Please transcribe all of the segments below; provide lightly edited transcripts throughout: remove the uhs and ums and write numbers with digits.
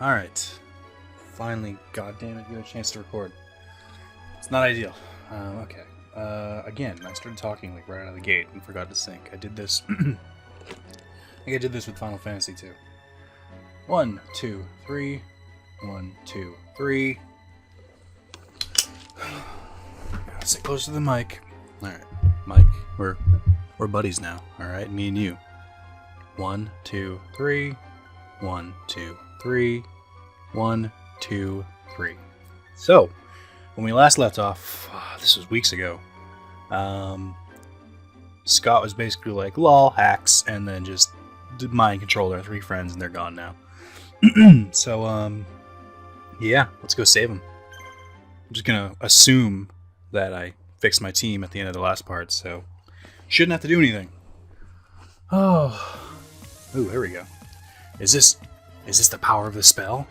Alright. Finally, goddammit, get a chance to record. It's not ideal. Okay. Again, I started talking like right out of the gate and forgot to sync. I did this. I think I did this with Final Fantasy 2. 1, 2, 3. 1, 2, 3. Gotta sit close to the mic. Alright, Mike, we're buddies now. Alright, me and you. 1, 2, 3. 1, 2, 3. 1, 2, 3. So, when we last left off, this was weeks ago, Scott was basically like, lol, hacks, and then just mind controlled our 3 friends, and they're gone now. So, yeah, let's go save them. I'm just gonna assume that I fixed my team at the end of the last part, so shouldn't have to do anything. Oh, ooh, here we go. Is this the power of the spell?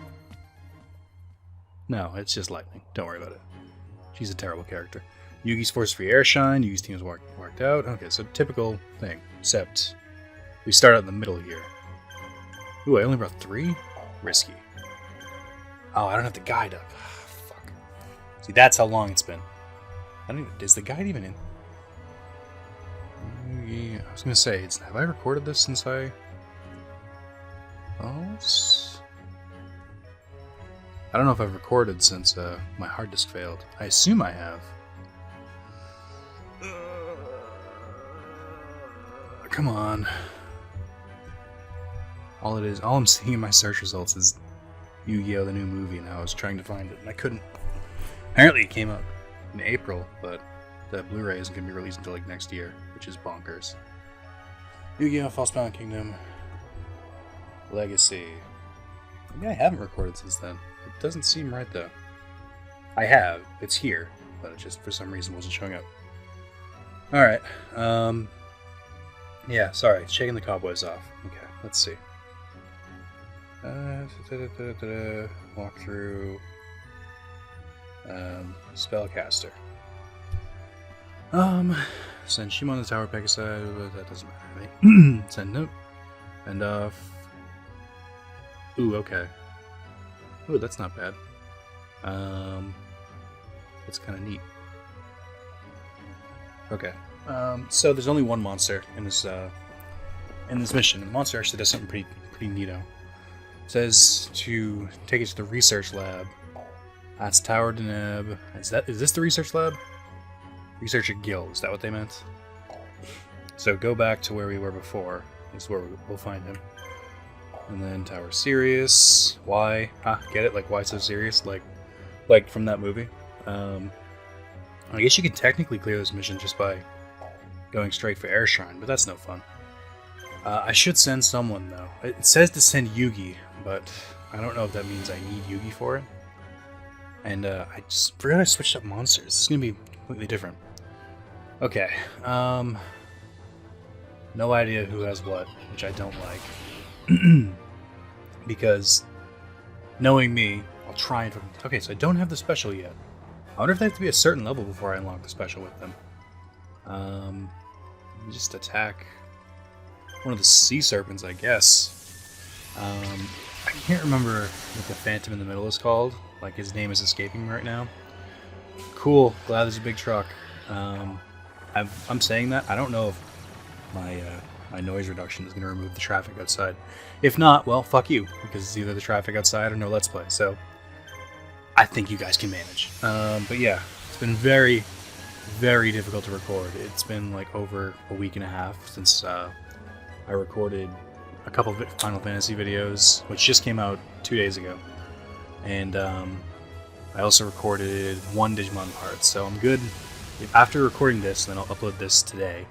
No, it's just lightning. Don't worry about it. She's a terrible character. Yugi's force-free airshine. Yugi's team is worked out. Okay, so typical thing. Except we start out in the middle here. Ooh, I only brought 3? Risky. Oh, I don't have the guide up. Fuck. See, that's how long it's been. I don't even... Is the guide even in? Yeah, I was gonna say, have I recorded this since I... Oh, I don't know if I've recorded since my hard disk failed. I assume I have. Come on. All I'm seeing in my search results is Yu-Gi-Oh! The new movie, and I was trying to find it, and I couldn't. Apparently it came out in April, but the Blu-ray isn't going to be released until like next year, which is bonkers. Yu-Gi-Oh! Falsebound Kingdom Legacy. Maybe I haven't recorded since then. It doesn't seem right though. I have. It's here, but it just for some reason wasn't showing up. Alright. Yeah, sorry. Shaking the cobwebs off. Okay, let's see. Walk through. Spellcaster. Send Shimon the tower, Pegasus. That doesn't matter, right? Send note. And ooh, okay. Ooh, that's not bad. That's kind of neat. Okay. So there's only one monster in this mission. And the monster actually does something pretty neato. It says to take it to the research lab. That's Tower Deneb. Is this the research lab? Researcher Guild. Is that what they meant? So go back to where we were before. This is where we'll find him. And then Tower Sirius. Why? Get it? Like, why so serious? Like from that movie. I guess you could technically clear this mission just by going straight for Air Shrine, but that's no fun. I should send someone, though. It says to send Yugi, but I don't know if that means I need Yugi for it. And I just forgot I switched up monsters. This is going to be completely different. Okay. No idea who has what, which I don't like. Because, knowing me, I'll try and... Okay, so I don't have the special yet. I wonder if they have to be a certain level before I unlock the special with them. Just attack one of the sea serpents, I guess. I can't remember what the Phantom in the middle is called. Like, his name is escaping me right now. Cool, glad there's a big truck. I'm saying that. I don't know if my noise reduction is going to remove the traffic outside. If not, well, fuck you, because it's either the traffic outside or no Let's Play, so I think you guys can manage. But yeah, it's been very, very difficult to record. It's been like over a week and a half since I recorded a couple of Final Fantasy videos, which just came out 2 days ago. And I also recorded 1 Digimon part, so I'm good. After recording this, and then I'll upload this today,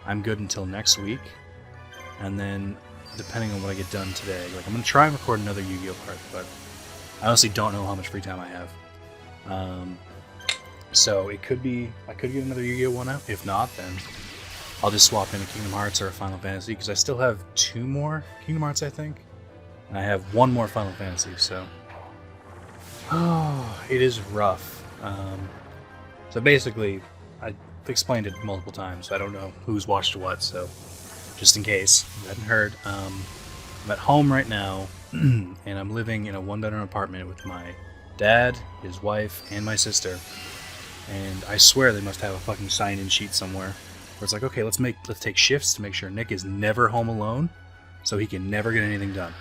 I'm good until next week. And then, depending on what I get done today, like I'm going to try and record another Yu-Gi-Oh! Part, but I honestly don't know how much free time I have. So it could be, I could get another Yu-Gi-Oh! One out. If not, then I'll just swap in a Kingdom Hearts or a Final Fantasy, because I still have 2 more Kingdom Hearts, I think. And I have 1 more Final Fantasy, so... Oh, it is rough. So basically, I explained it multiple times. I don't know who's watched what, so just in case you hadn't heard. I'm at home right now. and I'm living in a one-bedroom apartment with my dad, his wife, and my sister. And I swear they must have a fucking sign-in sheet somewhere where it's like, okay, let's take shifts to make sure Nick is never home alone, so he can never get anything done.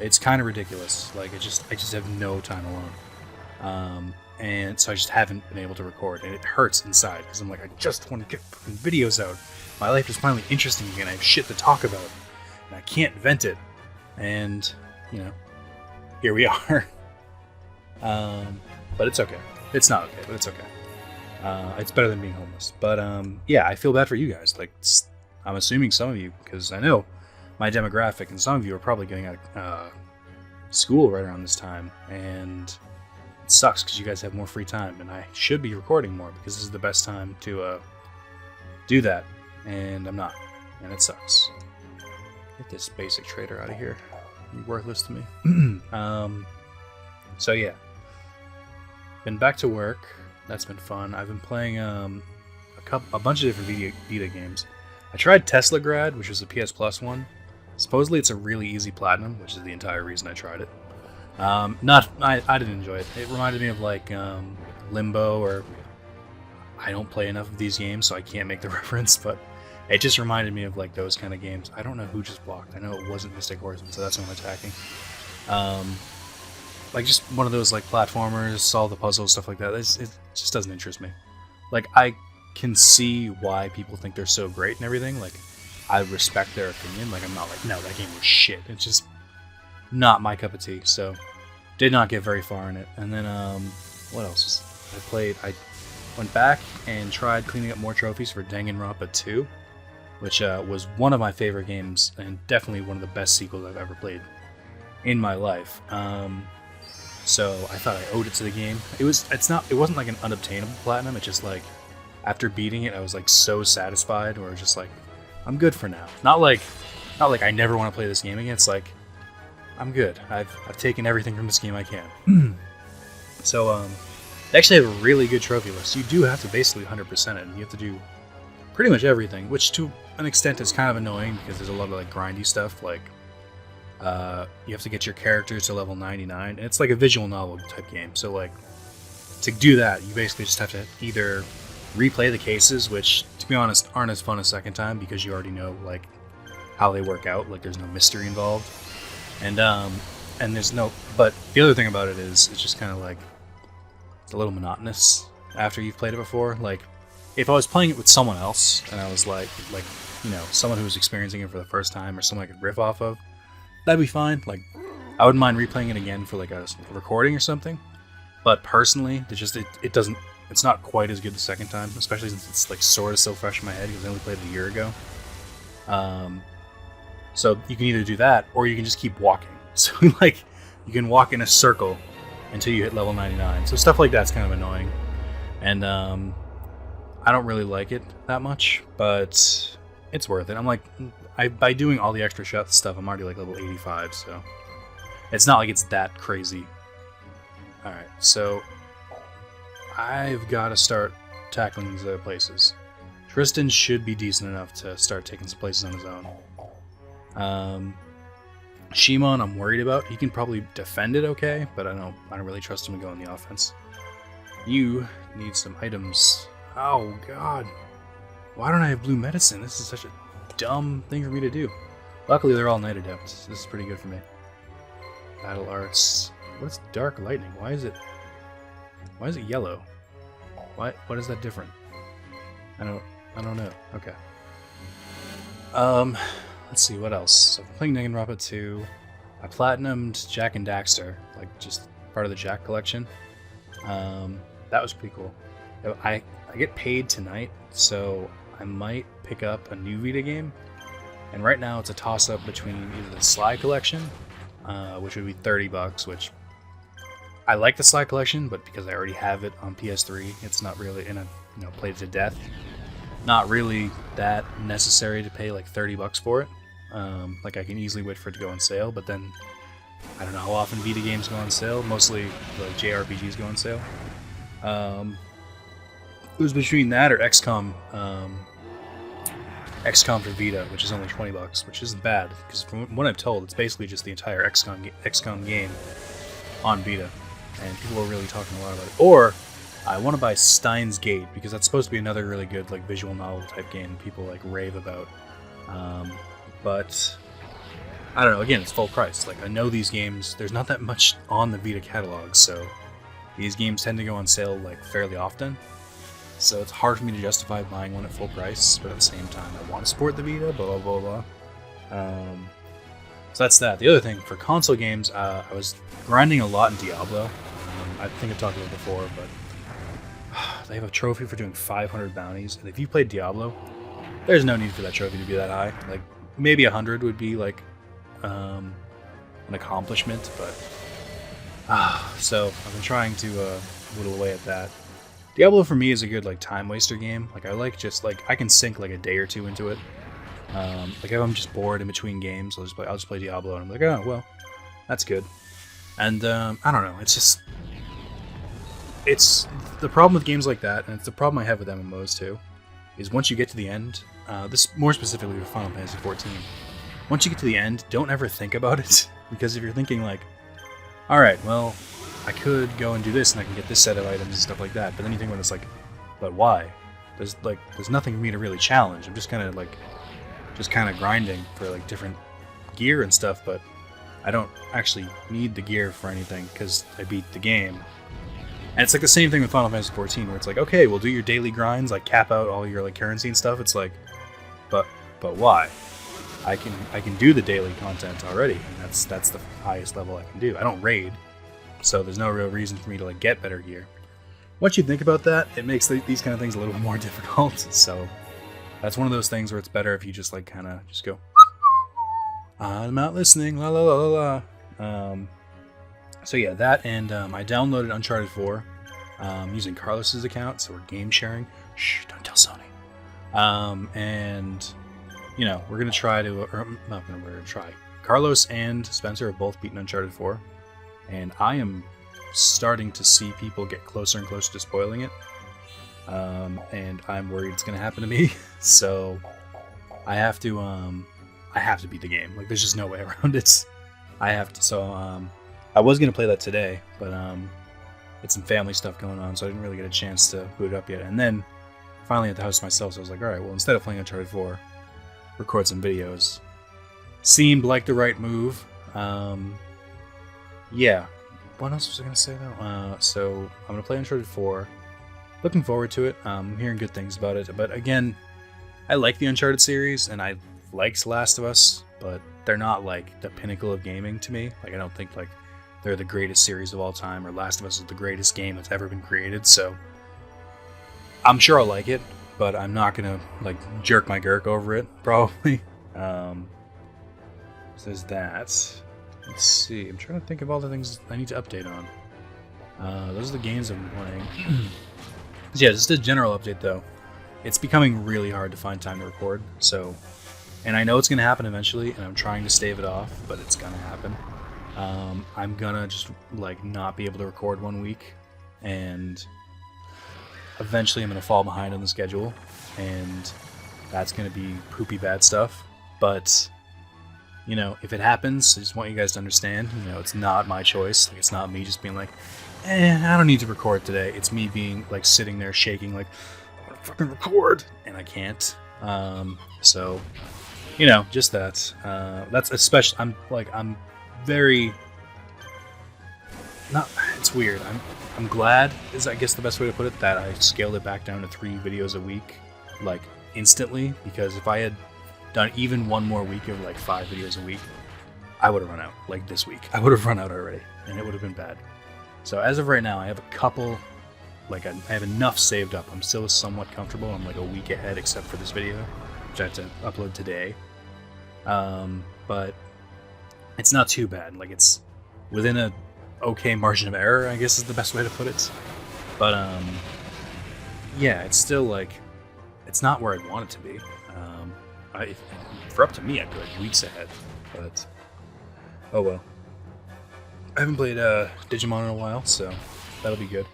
It's kind of ridiculous. Like, I just have no time alone. And so I just haven't been able to record, and it hurts inside because I'm like, I just want to get fucking videos out. My life is finally interesting again. I have shit to talk about, and I can't vent it. And, you know, here we are. But it's okay. It's not okay, but it's okay. It's better than being homeless. But yeah, I feel bad for you guys. Like, I'm assuming some of you, because I know my demographic, and some of you are probably getting out of school right around this time, and it sucks because you guys have more free time, and I should be recording more because this is the best time to do that, and I'm not, and it sucks. Get this basic trader out of here. You're worthless to me. So yeah, been back to work. That's been fun. I've been playing a bunch of different Vita games. I tried Tesla Grad, which was a PS Plus one. Supposedly it's a really easy platinum, which is the entire reason I tried it. I didn't enjoy it. It reminded me of like Limbo, or I don't play enough of these games, so I can't make the reference, but it just reminded me of like those kind of games. I don't know who just blocked. I know it wasn't Mystic Horseman, so that's who I'm attacking. Like just one of those like platformers, solve the puzzles, stuff like that. It just doesn't interest me. Like, I can see why people think they're so great and everything. Like, I respect their opinion. Like, I'm not like, no, that game was shit. It's just not my cup of tea. So, did not get very far in it. And then, what else? I went back and tried cleaning up more trophies for Danganronpa 2, which was one of my favorite games and definitely one of the best sequels I've ever played in my life. So I thought I owed it to the game. It wasn't like an unobtainable platinum. It's just like, after beating it, I was like so satisfied, or just like, I'm good for now. Not like I never want to play this game again. It's like, I'm good. I've taken everything from this game I can. So they actually have a really good trophy list. You do have to basically 100% it, and you have to do pretty much everything, which to an extent is kind of annoying because there's a lot of like grindy stuff. Like, you have to get your characters to level 99, and it's like a visual novel type game. So like, to do that, you basically just have to either replay the cases, which to be honest aren't as fun a second time because you already know like how they work out. Like, there's no mystery involved, and there's no. But the other thing about it is it's just kind of like, it's a little monotonous after you've played it before. Like, if I was playing it with someone else and I was like you know, someone who was experiencing it for the first time, or someone I could riff off of, that'd be fine. Like, I wouldn't mind replaying it again for like a recording or something. But personally, it's not quite as good the second time, especially since it's like sort of so fresh in my head because I only played it a year ago. So you can either do that, or you can just keep walking. So like, you can walk in a circle until you hit level 99. So stuff like that's kind of annoying, and I don't really like it that much, but it's worth it. I'm like, by doing all the extra stuff, I'm already like level 85, so it's not like it's that crazy. Alright, so I've got to start tackling these other places. Tristan should be decent enough to start taking some places on his own. Shimon, I'm worried about. He can probably defend it okay, but I don't really trust him to go on the offense. You need some items. Oh god, why don't I have blue medicine? This is such a dumb thing for me to do. Luckily, they're all night adepts. This is pretty good for me. Battle arts. What's dark lightning? Why is it yellow? What is that different? I don't know. Okay. Let's see what else. So I'm playing Danganronpa 2. I platinumed Jack and Daxter, like just part of the Jack collection. That was pretty cool. I get paid tonight, so I might pick up a new Vita game. And right now it's a toss-up between either the Sly collection, which would be $30, which I like the Sly collection, but because I already have it on PS3, it's not really played it to death. Not really that necessary to pay like $30 for it. Like, I can easily wait for it to go on sale, but then I don't know how often Vita games go on sale. Mostly the JRPGs go on sale. It was between that or XCOM XCOM for Vita, which is only $20, which isn't bad, because from what I'm told, it's basically just the entire XCOM game on Vita, and people are really talking a lot about it. Or I want to buy Steins Gate, because that's supposed to be another really good like visual novel type game people like rave about. But I don't know. Again, it's full price. Like I know these games, there's not that much on the Vita catalog, so these games tend to go on sale like fairly often. So it's hard for me to justify buying one at full price, but at the same time, I want to support the Vita, blah, blah, blah, blah. So that's that. The other thing, for console games, I was grinding a lot in Diablo. I think I talked about it before, but they have a trophy for doing 500 bounties, and if you played Diablo, there's no need for that trophy to be that high. Like, maybe 100 would be, like, an accomplishment, but... so, I've been trying to whittle away at that. Diablo for me is a good like time waster game. Like I like just like I can sink like a day or two into it. Like if I'm just bored in between games, I'll just play Diablo, and I'm like, oh well, that's good. And I don't know, it's the problem with games like that, and it's the problem I have with MMOs too, is once you get to the end. This more specifically with Final Fantasy XIV. Once you get to the end, don't ever think about it, because if you're thinking like, all right, well. I could go and do this, and I can get this set of items and stuff like that. But then you think when it's like, but why? There's nothing for me to really challenge. I'm just kind of grinding for like different gear and stuff. But I don't actually need the gear for anything because I beat the game. And it's like the same thing with Final Fantasy XIV, where it's like, okay, we'll do your daily grinds, like cap out all your like currency and stuff. It's like, but why? I can do the daily content already, and that's the highest level I can do. I don't raid. So there's no real reason for me to like get better gear. Once you think about that, it makes these kind of things a little more difficult. So that's one of those things where it's better if you just like kind of just go, I'm not listening, la la la la la. So yeah, that, and I downloaded Uncharted 4 using Carlos's account, so we're game sharing. Shh, don't tell Sony. And you know, we're gonna try to, we're gonna try. Carlos and Spencer have both beaten Uncharted 4. And I am starting to see people get closer and closer to spoiling it. And I'm worried it's going to happen to me. So I have to beat the game. Like, there's just no way around it. I have to. So I was going to play that today, but it's some family stuff going on, so I didn't really get a chance to boot it up yet. And then finally at the house myself, so I was like, all right, well, instead of playing Uncharted 4, record some videos. Seemed like the right move. Yeah, what else was I going to say, though? So, I'm going to play Uncharted 4. Looking forward to it. I'm hearing good things about it. But again, I like the Uncharted series, and I liked Last of Us, but they're not, like, the pinnacle of gaming to me. Like, I don't think, like, they're the greatest series of all time, or Last of Us is the greatest game that's ever been created, so... I'm sure I'll like it, but I'm not going to, like, jerk my gurk over it, probably. So there's that. Let's see, I'm trying to think of all the things I need to update on. Those are the games I've been playing. So yeah, just a general update though. It's becoming really hard to find time to record, so... And I know it's going to happen eventually, and I'm trying to stave it off, but it's going to happen. I'm going to just, like, not be able to record 1 week, and eventually I'm going to fall behind on the schedule, and that's going to be poopy bad stuff, but... You know, if it happens, I just want you guys to understand, you know, it's not my choice. Like, it's not me just being like, I don't need to record today. It's me being, like, sitting there shaking, like, I want to fucking record, and I can't. So, you know, just that. That's especially, I'm very, not, it's weird. I'm glad, is I guess the best way to put it, that I scaled it back down to 3 videos a week, like, instantly, because if I had done even one more week of like 5 videos a week, I would have run out. Like this week, I would have run out already, and it would have been bad. So as of right now, I have a couple, like I have enough saved up. I'm still somewhat comfortable. I'm like a week ahead, except for this video, which I have to upload today. But it's not too bad. Like it's within a okay margin of error, I guess is the best way to put it. But yeah, it's still like it's not where I'd want it to be. For up to me, I'd be like weeks ahead, but oh well. I haven't played Digimon in a while, so that'll be good.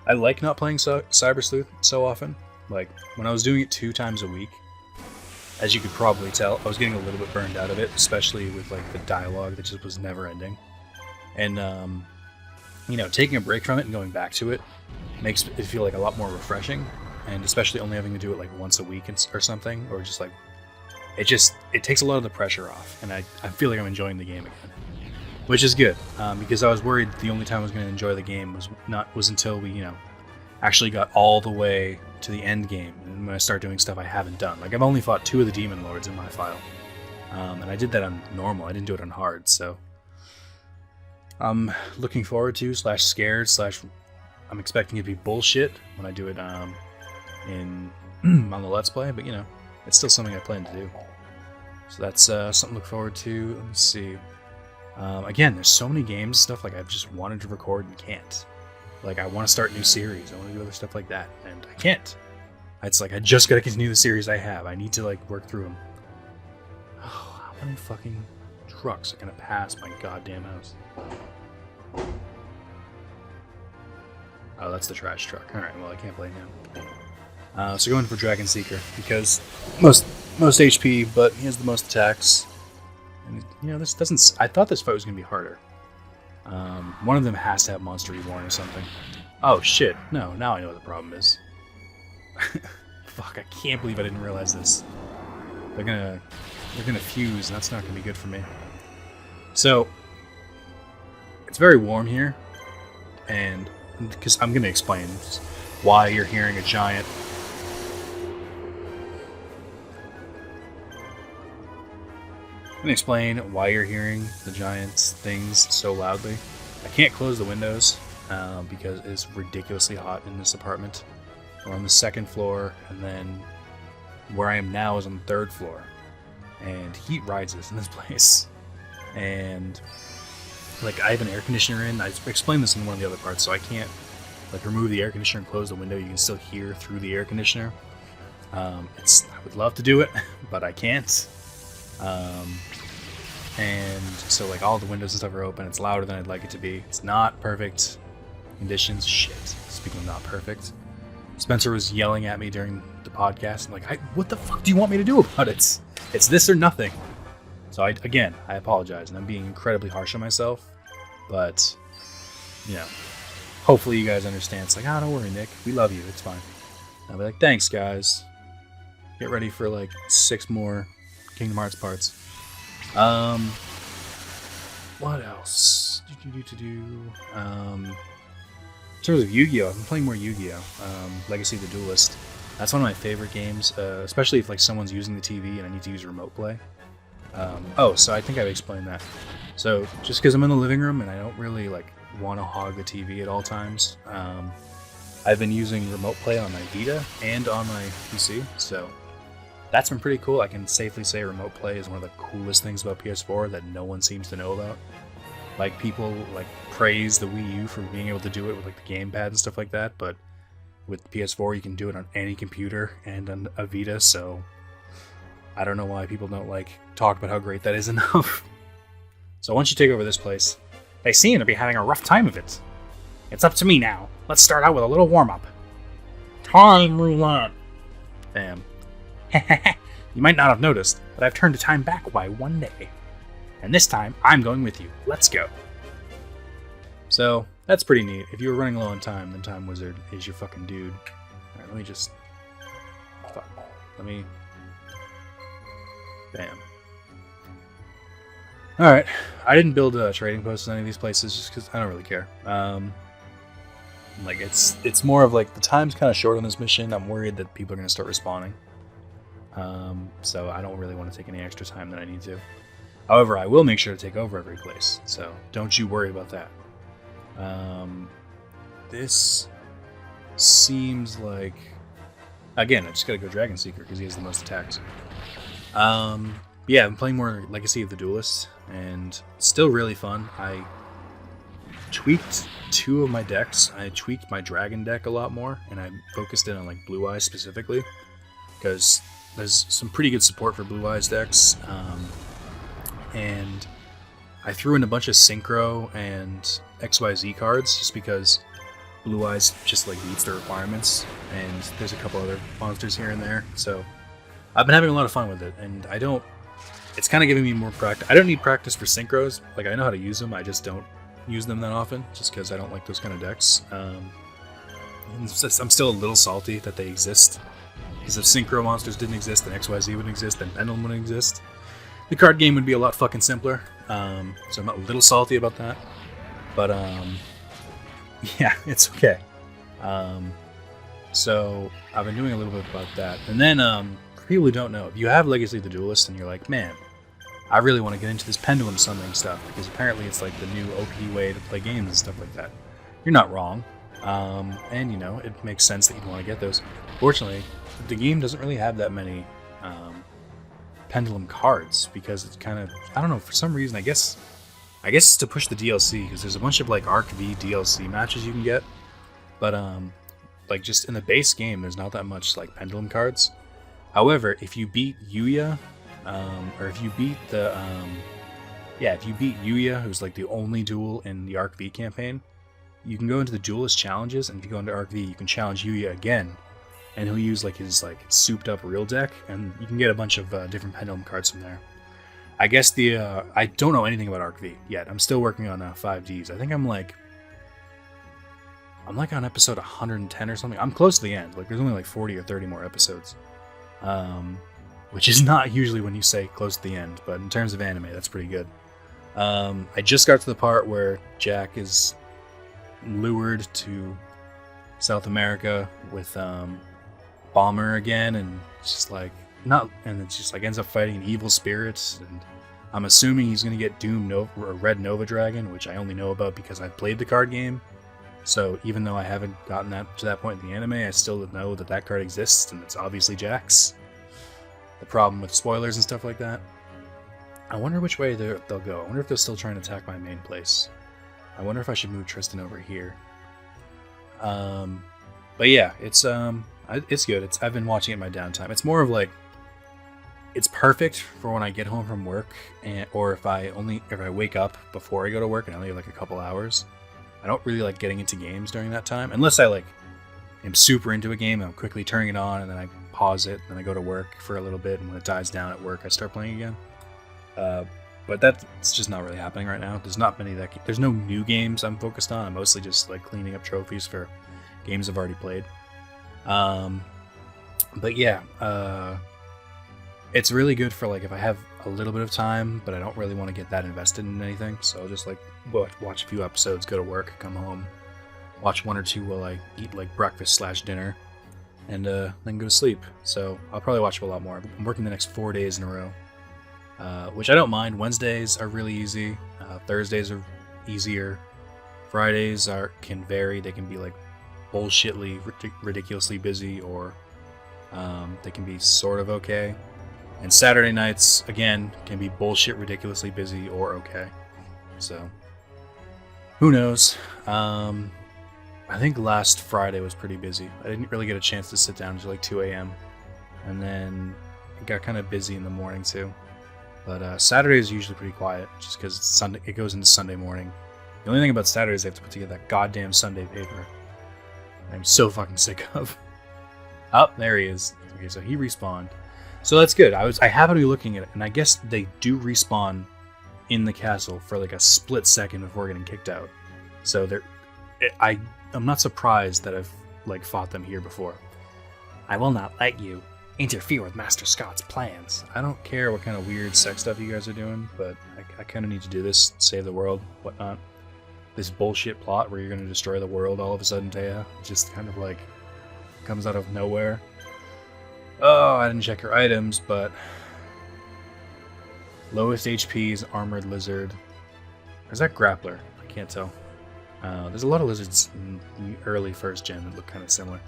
I like not playing Cyber Sleuth so often. Like when I was doing it 2 times a week, as you could probably tell, I was getting a little bit burned out of it, especially with like the dialogue that just was never ending. And taking a break from it and going back to it makes it feel like a lot more refreshing. And especially only having to do it like once a week or something, or just like it takes a lot of the pressure off, and I feel like I'm enjoying the game again, which is good, because I was worried the only time I was going to enjoy the game was until we actually got all the way to the end game, and when I start doing stuff I haven't done. Like, I've only fought 2 of the demon lords in my file, and I did that on normal. I didn't do it on hard, so I'm looking forward to / scared / I'm expecting it to be bullshit when I do it on the Let's Play, but it's still something I plan to do. So that's something to look forward to. Let me see. Again, there's so many games, stuff like I've just wanted to record and can't. Like, I want to start new series. I want to do other stuff like that, and I can't. It's like I just got to continue the series I have. I need to like work through them. Oh, how many fucking trucks are gonna pass my goddamn house? Oh, that's the trash truck. All right, well I can't blame him. So going for Dragon Seeker because most HP, but he has the most attacks. And this doesn't. I thought this fight was gonna be harder. One of them has to have Monster Reborn or something. Oh shit! No, now I know what the problem is. Fuck! I can't believe I didn't realize this. They're gonna fuse, and that's not gonna be good for me. So it's very warm here, and because I'm gonna explain why you're hearing a giant. I'm gonna explain why you're hearing the giant things so loudly. I can't close the windows because it's ridiculously hot in this apartment. We're on the 2nd floor, and then where I am now is on the 3rd floor. And heat rises in this place. And like, I have an air conditioner in. I explained this in one of the other parts, so I can't like remove the air conditioner and close the window. You can still hear through the air conditioner. I would love to do it, but I can't. And so like all the windows and stuff are open. It's louder than I'd like it to be. It's not perfect conditions. Shit. Speaking of not perfect, Spencer was yelling at me during the podcast. I'm like, what the fuck do you want me to do about it? It's this or nothing. So I apologize, and I'm being incredibly harsh on myself. But hopefully you guys understand. It's like, don't worry, Nick. We love you. It's fine. I'll be like, thanks, guys. Get ready for like 6 more Kingdom Hearts parts. What else? In terms of Yu-Gi-Oh! I've been playing more Yu-Gi-Oh! Legacy of the Duelist. That's one of my favorite games, especially if like someone's using the TV and I need to use remote play. So I think I've explained that. So just because I'm in the living room and I don't really like want to hog the TV at all times, I've been using remote play on my Vita and on my PC, so that's been pretty cool. I can safely say remote play is one of the coolest things about PS4 that no one seems to know about. Like, people like praise the Wii U for being able to do it with like the gamepad and stuff like that, but with PS4 you can do it on any computer and on a Vita, so I don't know why people don't like talk about how great that is enough. So once you take over this place, they seem to be having a rough time of it. It's up to me now. Let's start out with a little warm-up. Time roulette. Damn. You might not have noticed, but I've turned the time back by 1 day. And this time, I'm going with you. Let's go. So, that's pretty neat. If you were running low on time, then Time Wizard is your fucking dude. Alright, let me just... Fuck. Let me... Bam. Alright. I didn't build trading posts in any of these places just because I don't really care. Like, it's more of like, the time's kind of short on this mission. I'm worried that people are going to start respawning. So I don't really want to take any extra time than I need to. However, I will make sure to take over every place, so don't you worry about that. This seems like... Again, I just gotta go Dragon Seeker because he has the most attacks. Yeah, I'm playing more Legacy of the Duelist, and it's still really fun. I tweaked 2 of my decks. I tweaked my Dragon deck a lot more, and I focused in on like Blue Eyes specifically, because there's some pretty good support for Blue Eyes decks. And I threw in a bunch of Synchro and XYZ cards just because Blue Eyes just like meets the requirements, and there's a couple other monsters here and there, so I've been having a lot of fun with it, and I don't. It's kind of giving me more practice. I don't need practice for synchros. Like, I know how to use them. I just don't use them that often, just because I don't like those kind of decks. I'm still a little salty that they exist. Because if synchro monsters didn't exist, then XYZ wouldn't exist, then Pendulum wouldn't exist. The card game would be a lot fucking simpler. So I'm a little salty about that. But, yeah, it's okay. So I've been doing a little bit about that. And then, for people who don't know, if you have Legacy of the Duelist and you're like, man, I really want to get into this Pendulum summoning stuff, because apparently it's like the new OP way to play games and stuff like that. You're not wrong. And, you know, it makes sense that you'd want to get those. Fortunately, the game doesn't really have that many Pendulum cards, because it's kind of, I don't know, for some reason, I guess it's to push the DLC, because there's a bunch of like Arc V DLC matches you can get, but like just in the base game, there's not that much like Pendulum cards. However, if you beat Yuya, or if you beat the if you beat Yuya, who's like the only duel in the Arc V campaign, you can go into the Duelist challenges, and if you go into Arc V, you can challenge Yuya again, and he'll use like his like souped up real deck, and you can get a bunch of different Pendulum cards from there. I guess I don't know anything about Arc V yet. I'm still working on 5Ds. I think I'm like on episode 110 or something. I'm close to the end. Like, there's only like 40 or 30 more episodes, which is not usually when you say close to the end, but in terms of anime, that's pretty good. I just got to the part where Jack is lured to South America with Bomber again, and it's just like ends up fighting an evil spirit, and I'm assuming he's gonna get Red Nova Dragon, which I only know about because I've played the card game. So even though I haven't gotten to that point in the anime, I still know that card exists, and it's obviously Jack's. The problem with spoilers and stuff like that. I wonder which way they'll go. I wonder if they're still trying to attack my main place. I wonder if I should move Tristan over here. But yeah, it's good. I've been watching it in my downtime. It's more of like, it's perfect for when I get home from work, or if I wake up before I go to work and I only have like a couple hours. I don't really like getting into games during that time, unless I like am super into a game and I'm quickly turning it on, and then I pause it, and then I go to work for a little bit, and when it dies down at work, I start playing again. But that's just not really happening right now. There's no new games I'm focused on. I'm mostly just like cleaning up trophies for games I've already played. But yeah, it's really good for like if I have a little bit of time, but I don't really want to get that invested in anything. So I'll just like watch a few episodes, go to work, come home, watch one or two while I eat like breakfast/dinner, and then go to sleep. So I'll probably watch a lot more. I'm working the next 4 days in a row. Which I don't mind. Wednesdays are really easy. Thursdays are easier. Fridays can vary. They can be like bullshitly, ridiculously busy, or they can be sort of okay. And Saturday nights, again, can be bullshit, ridiculously busy, or okay. So, who knows? I think last Friday was pretty busy. I didn't really get a chance to sit down until like 2 a.m. And then it got kind of busy in the morning too. But Saturday is usually pretty quiet, just because it goes into Sunday morning. The only thing about Saturday is they have to put together that goddamn Sunday paper. I'm so fucking sick of. Oh, there he is. Okay, so he respawned. So that's good. I happened to be looking at it, and I guess they do respawn in the castle for like a split second before getting kicked out. So I'm not surprised that I've like fought them here before. I will not let you interfere with Master Scott's plans. I don't care what kind of weird sex stuff you guys are doing, but I kind of need to do this, save the world, whatnot. This bullshit plot where you're going to destroy the world all of a sudden, Taya, just kind of like comes out of nowhere. Oh, I didn't check her items, but lowest HP is Armored Lizard. Or is that Grappler? I can't tell. There's a lot of lizards in the early first gen that look kind of similar.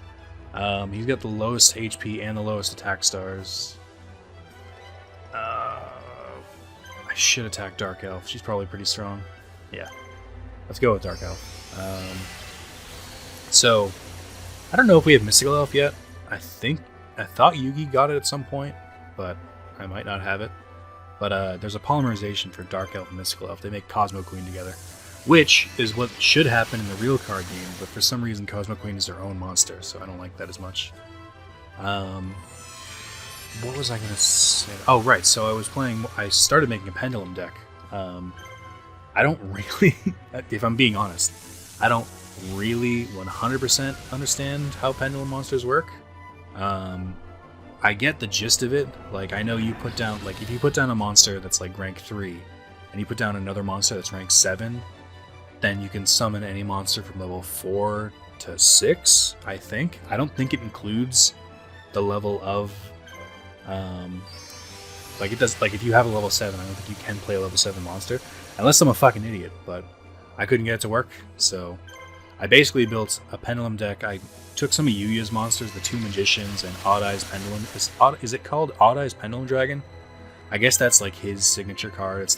He's got the lowest HP and the lowest attack stars. I should attack Dark Elf. She's probably pretty strong. Yeah. Let's go with Dark Elf. So, I don't know if we have Mystical Elf yet. I thought Yugi got it at some point, but I might not have it. But there's a polymerization for Dark Elf and Mystical Elf. They make Cosmo Queen together, which is what should happen in the real card game, but for some reason Cosmo Queen is their own monster, so I don't like that as much. What was I gonna say? Oh, right. So I started making a pendulum deck. I don't really, if I'm being honest, I don't really 100% understand how pendulum monsters work. I get the gist of it. Like, I know you put down, like, if you put down a monster that's like rank 3, and you put down another monster that's rank 7, then you can summon any monster from level 4 to 6, I think. I don't think it includes the level of, like, it does, like, if you have a level 7, I don't think you can play a level 7 monster, unless I'm a fucking idiot, but I couldn't get it to work, so I basically built a pendulum deck. I took some of Yuya's monsters, the 2 magicians and Odd Eye's Pendulum. Is it called Odd Eye's Pendulum Dragon? I guess that's like his signature card. It's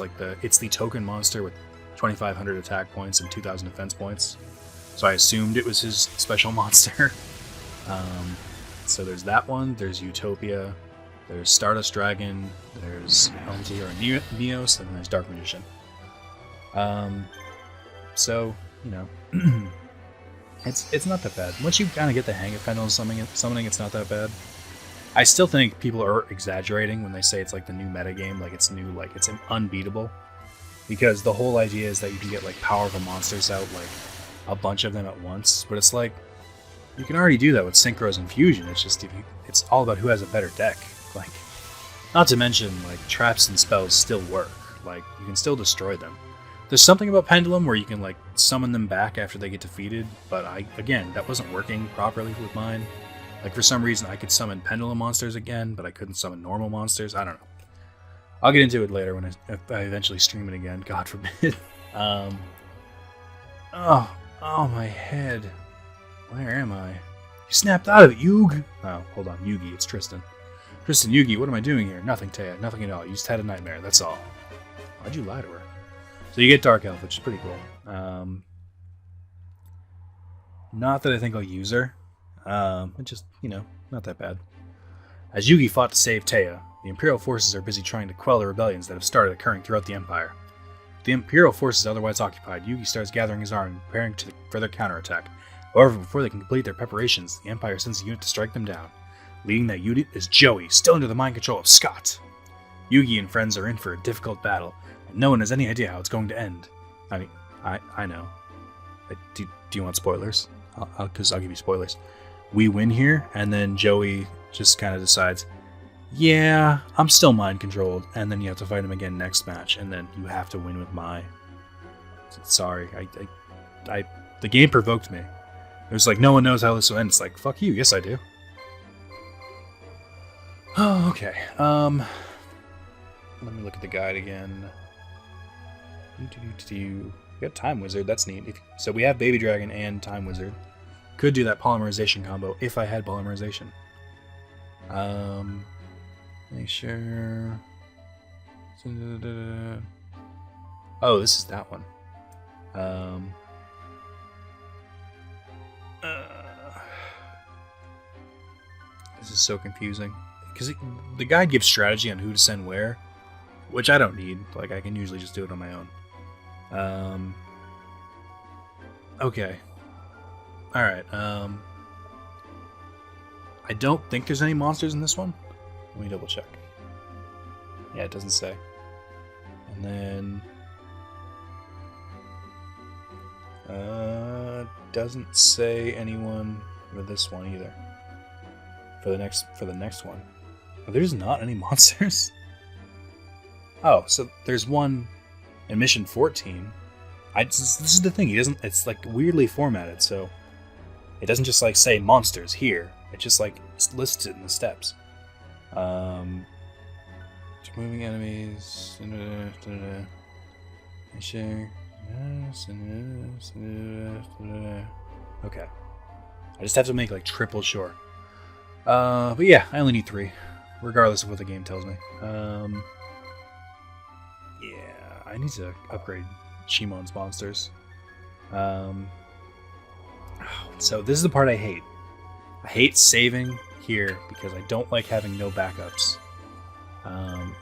the token monster with 2,500 attack points and 2,000 defense points. So I assumed it was his special monster. So there's that one. There's Utopia. There's Stardust Dragon. There's Elmtier and Neos, and then there's Dark Magician. So, you know, it's not that bad. Once you kind of get the hang of pendulum summoning, it's not that bad. I still think people are exaggerating when they say it's like the new metagame, like it's new, like it's unbeatable. Because the whole idea is that you can get like powerful monsters out, like a bunch of them at once. But it's like, you can already do that with Synchros and Fusion. It's just, it's all about who has a better deck. Like, not to mention, like, traps and spells still work. Like, you can still destroy them. There's something about Pendulum where you can, like, summon them back after they get defeated, but again, that wasn't working properly with mine. Like, for some reason, I could summon Pendulum monsters again, but I couldn't summon normal monsters. I don't know. I'll get into it later when if I eventually stream it again, God forbid. Oh, my head. Where am I? You snapped out of it, Yug! Oh, hold on, Yugi, it's Tristan. Tristan, Yugi, what am I doing here? Nothing, Taya, nothing at all. You just had a nightmare, that's all. Why'd you lie to her? So you get Dark Elf, which is pretty cool. Not that I think I'll use her. It just, you know, not that bad. As Yugi fought to save Taya, the Imperial forces are busy trying to quell the rebellions that have started occurring throughout the Empire. With the Imperial forces otherwise occupied, Yugi starts gathering his army and preparing to further counterattack. However, before they can complete their preparations, the Empire sends a unit to strike them down. Leading that unit is Joey, still under the mind control of Scott. Yugi and friends are in for a difficult battle, and no one has any idea how it's going to end. I mean, I know. Do you want spoilers? Because I'll give you spoilers. We win here, and then Joey just kind of decides, yeah, I'm still mind controlled, and then you have to fight him again next match, and then you have to win with Mai. Sorry, the game provoked me. It was like, no one knows how this will end. It's like, fuck you, yes I do. Oh, okay. Let me look at the guide again. We got Time Wizard, that's neat. So we have Baby Dragon and Time Wizard. Could do that polymerization combo if I had polymerization. Make sure. Oh, this is that one. This is so confusing. Because the guide gives strategy on who to send where, which I don't need. Like, I can usually just do it on my own. Okay. Alright, I don't think there's any monsters in this one. Let me double check. Yeah, it doesn't say. And then... doesn't say anyone with this one either. For the next one. Oh, there's not any monsters? Oh, so there's one in Mission 14. This is the thing, it's like weirdly formatted, so it doesn't just like say monsters here. It just like lists it in the steps. Moving enemies. Okay. I just have to make like triple sure. But yeah, I only need 3, regardless of what the game tells me. Yeah, I need to upgrade Shimon's monsters. So this is the part I hate. I hate saving here because I don't like having no backups.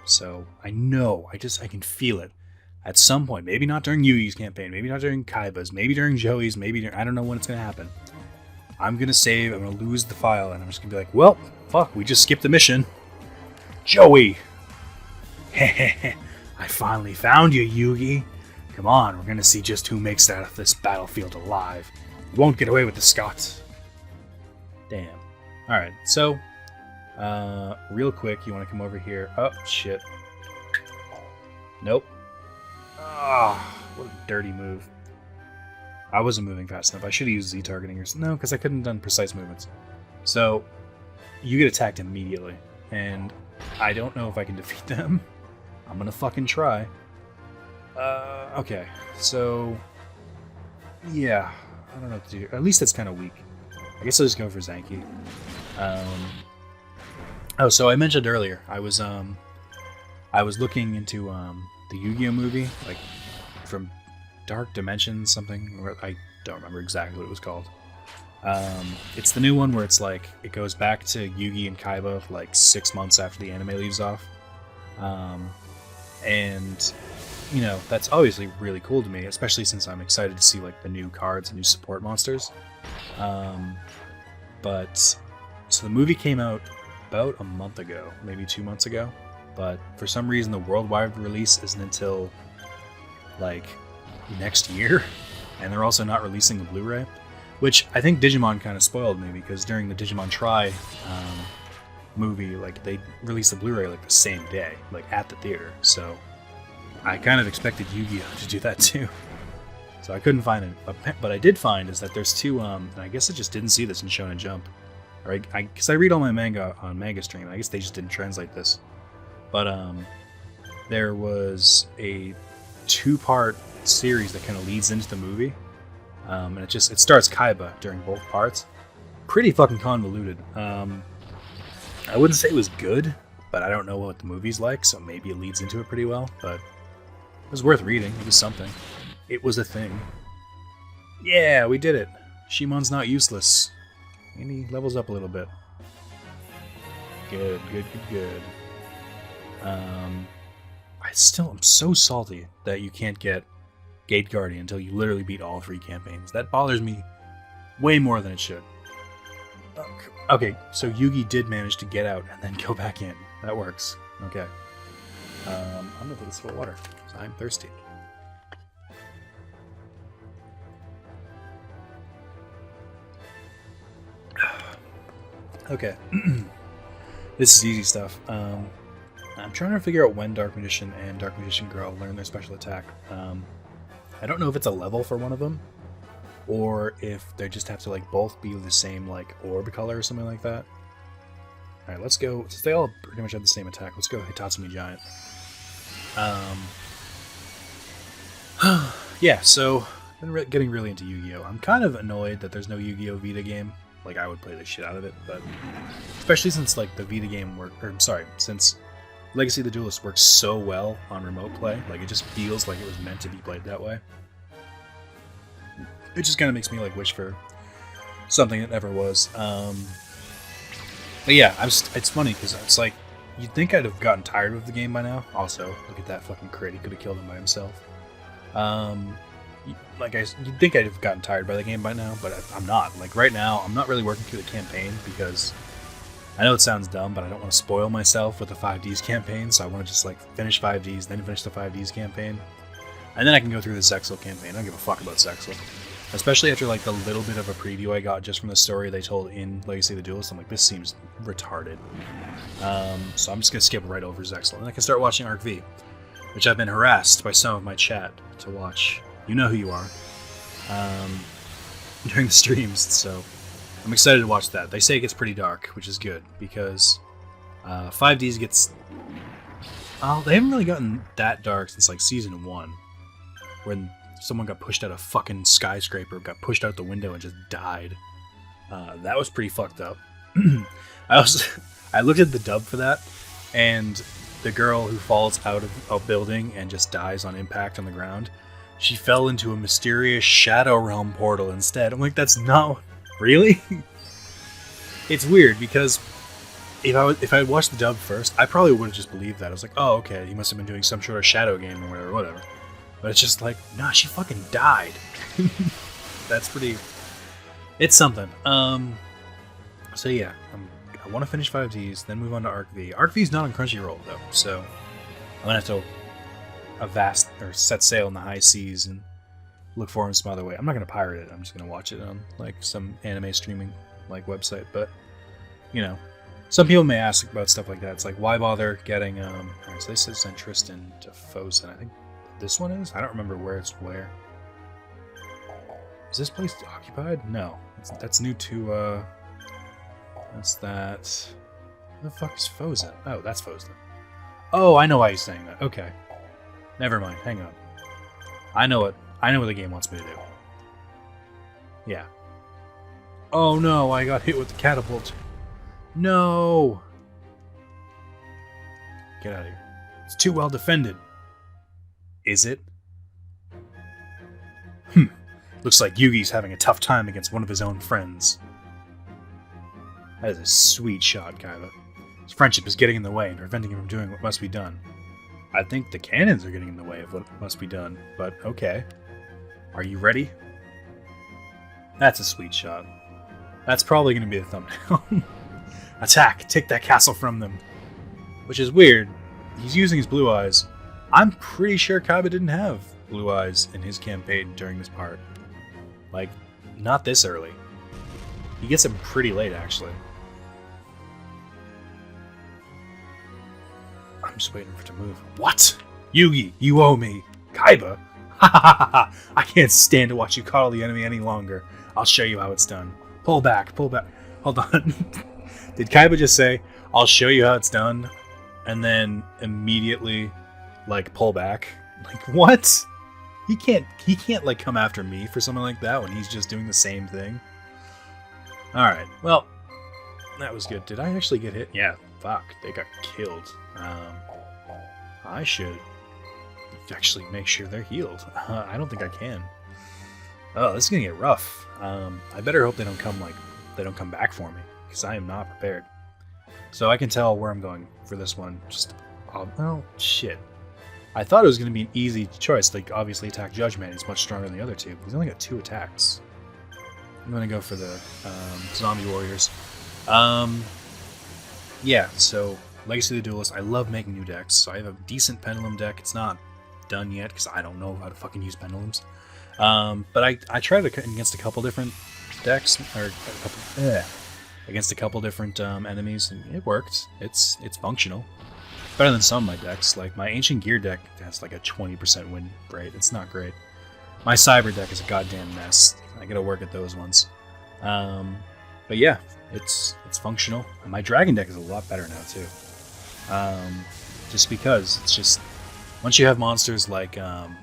So I know, I can feel it. At some point, maybe not during Yugi's campaign, maybe not during Kaiba's, maybe during Joey's, I don't know when it's going to happen. I'm going to save, I'm going to lose the file, and I'm just going to be like, well, fuck, we just skipped the mission. Joey! I finally found you, Yugi. Come on, we're gonna see just who makes it out of this battlefield alive. You won't get away with the Scots. Damn. Alright, so, real quick, you want to come over here. Oh, shit. Nope. Ah, what a dirty move. I wasn't moving fast enough. I should have used Z targeting or something. No, because I couldn't have done precise movements. So, you get attacked immediately. And I don't know if I can defeat them. I'm gonna fucking try. Okay. So, yeah. I don't know what to do. At least it's kind of weak. I guess I'll just go for Zanki. Oh, so I mentioned earlier, I was looking into the Yu-Gi-Oh movie, like from Dark Dimensions something. Or I don't remember exactly what it was called. It's the new one where it's like it goes back to Yugi and Kaiba like 6 months after the anime leaves off, and you know that's obviously really cool to me, especially since I'm excited to see like the new cards and new support monsters. But so the movie came out about a month ago, maybe 2 months ago, but for some reason the worldwide release isn't until like next year, and they're also not releasing the Blu-ray, which I think Digimon kind of spoiled me because during the Digimon Tri movie, like they released the Blu-ray like the same day, like at the theater. So I kind of expected Yu-Gi-Oh to do that too. So I couldn't find it, but I did find is that there's two. And I guess I just didn't see this in Shonen Jump, right? Because I read all my manga on Manga Stream. I guess they just didn't translate this, but there was a 2-part series that kind of leads into the movie. And it starts Kaiba during both parts. Pretty fucking convoluted. I wouldn't say it was good, but I don't know what the movie's like, so maybe it leads into it pretty well. But it was worth reading. It was something. It was a thing. Yeah, we did it. Shimon's not useless. And he levels up a little bit. Good. I'm so salty that you can't get Gate Guardian until you literally beat all 3 campaigns. That bothers me way more than it should. Okay, so Yugi did manage to get out and then go back in. That works. Okay. I'm gonna take a sip of water, because I'm thirsty. Okay. This is easy stuff. I'm trying to figure out when Dark Magician and Dark Magician Girl learn their special attack. I don't know if it's a level for one of them, or if they just have to like both be the same like orb color or something like that. Alright, let's go. Since they all pretty much have the same attack, let's go Hitatsumi Giant. Yeah, so been getting really into Yu-Gi-Oh! I'm kind of annoyed that there's no Yu-Gi-Oh! Vita game. Like, I would play the shit out of it, but especially since like the Vita game since Legacy of the Duelist works so well on remote play, like it just feels like it was meant to be played that way. It just kind of makes me like wish for something that never was. But yeah, it's funny because it's like you'd think I'd have gotten tired of the game by now. Also, look at that fucking crit; he could have killed him by himself. You'd think I'd have gotten tired by the game by now, but I'm not. Like right now, I'm not really working through the campaign because I know it sounds dumb, but I don't want to spoil myself with the 5Ds campaign, so I want to just like finish 5Ds, then finish the 5Ds campaign, and then I can go through the Zexal campaign. I don't give a fuck about Zexal, especially after like the little bit of a preview I got just from the story they told in Legacy of the Duelist. I'm like, this seems retarded. So I'm just gonna skip right over Zexal, and I can start watching Arc V, which I've been harassed by some of my chat to watch. You know who you are. During the streams, so I'm excited to watch that. They say it gets pretty dark, which is good, because 5Ds gets... they haven't really gotten that dark since, like, Season 1, when someone got pushed out a fucking skyscraper, got pushed out the window and just died. That was pretty fucked up. I looked at the dub for that, and the girl who falls out of a building and just dies on impact on the ground, she fell into a mysterious Shadow Realm portal instead. I'm like, that's not... Really? It's weird, because if I had watched the dub first, I probably would have just believed that. I was like, oh, okay, he must have been doing some sort of shadow game or whatever. But it's just like, nah, she fucking died. That's pretty... It's something. So yeah, I want to finish 5Ds, then move on to Arc V. Arc V is not on Crunchyroll though, so I'm gonna have to set sail in the high seas and look for him some other way. I'm not gonna pirate it. I'm just gonna watch it on like some anime streaming like website. But you know, some people may ask about stuff like that. It's like, why bother getting Alright, so this is send Tristan to Fosen. I think this one is. I don't remember where it's where. Is this place occupied? No, that's new to. That's that. Where the fuck is Fosen? Oh, that's Fosen. Oh, I know why he's saying that. Okay, never mind. Hang on. I know what the game wants me to do. Yeah. Oh no, I got hit with the catapult. No! Get out of here. It's too well defended. Is it? Looks like Yugi's having a tough time against one of his own friends. That is a sweet shot, Kaiba. His friendship is getting in the way and preventing him from doing what must be done. I think the cannons are getting in the way of what must be done, but okay. Are you ready? That's a sweet shot. That's probably going to be the thumbnail. Attack! Take that castle from them! Which is weird. He's using his blue eyes. I'm pretty sure Kaiba didn't have blue eyes in his campaign during this part. Like, not this early. He gets them pretty late, actually. I'm just waiting for it to move. What? Yugi, you owe me. Kaiba? Ha ha ha ha! I can't stand to watch you coddle the enemy any longer. I'll show you how it's done. Pull back, pull back. Hold on. Did Kaiba just say, I'll show you how it's done, and then immediately, like, pull back? Like, what? He can't, like, come after me for something like that when he's just doing the same thing. Alright, well, that was good. Did I actually get hit? Yeah, fuck, they got killed. I should actually make sure they're healed. I don't think I can. Oh, this is gonna get rough. I better hope they don't come back for me, because I am not prepared. So I can tell where I'm going for this one. Well, shit. I thought it was going to be an easy choice. Like, obviously, attack Judgment. He's much stronger than the other two. But he's only got 2 attacks. I'm going to go for the Zombie Warriors. Yeah, so Legacy of the Duelist. I love making new decks. So I have a decent Pendulum deck. It's not done yet because I don't know how to fucking use Pendulums. But I tried it against a couple different decks, or against a couple different enemies, and it worked. It's functional. Better than some of my decks. Like, my Ancient Gear deck has like a 20% win rate. It's not great. My Cyber deck is a goddamn mess. I gotta work at those ones. But yeah, it's functional. And my Dragon deck is a lot better now too. Just because it's just once you have monsters like trying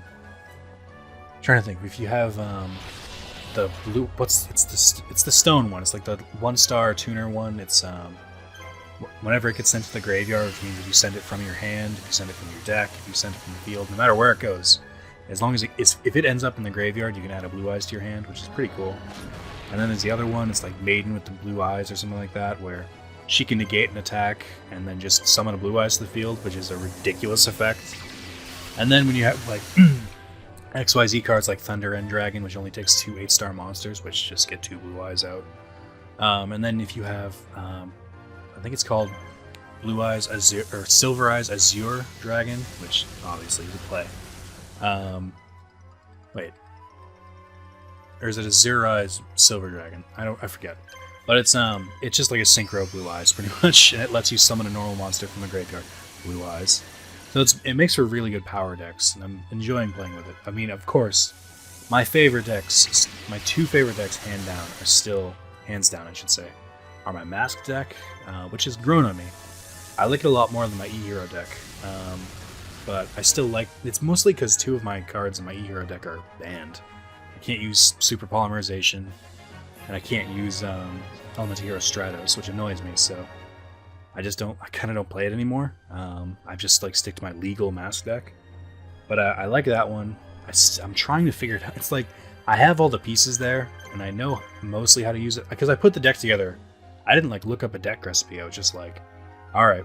to think, if you have the blue, it's the stone one. It's like the 1-star tuner one. It's whenever it gets sent to the graveyard, which means if you send it from your hand, if you send it from your deck, if you send it from the field, no matter where it goes, as long as if it ends up in the graveyard, you can add a blue eyes to your hand, which is pretty cool. And then there's the other one. It's like Maiden with the blue eyes or something like that, where she can negate an attack and then just summon a blue eyes to the field, which is a ridiculous effect. And then when you have like XYZ cards like Thunder and Dragon, which only takes 2 8-star monsters, which just get 2 blue eyes out. And then if you have, I think it's called Blue Eyes Azure or Silver Eyes Azure Dragon, which obviously is a play. Wait, or is it Azure Eyes Silver Dragon? I forget. But it's just like a synchro Blue Eyes pretty much, and it lets you summon a normal monster from the graveyard. Blue Eyes. So it makes for really good power decks, and I'm enjoying playing with it. I mean, of course, my favorite decks, my 2 favorite decks, hands down, I should say, are my Mask deck, which has grown on me. I like it a lot more than my E-Hero deck, but I still like it's mostly because 2 of my cards in my E-Hero deck are banned. I can't use Super Polymerization, and I can't use Elemental Hero Stratos, which annoys me. So I kind of don't play it anymore. I just like stick to my legal Mask deck. But I like that one. I'm trying to figure it out. It's like I have all the pieces there, and I know mostly how to use it because I put the deck together. I didn't like look up a deck recipe. I was just like, all right,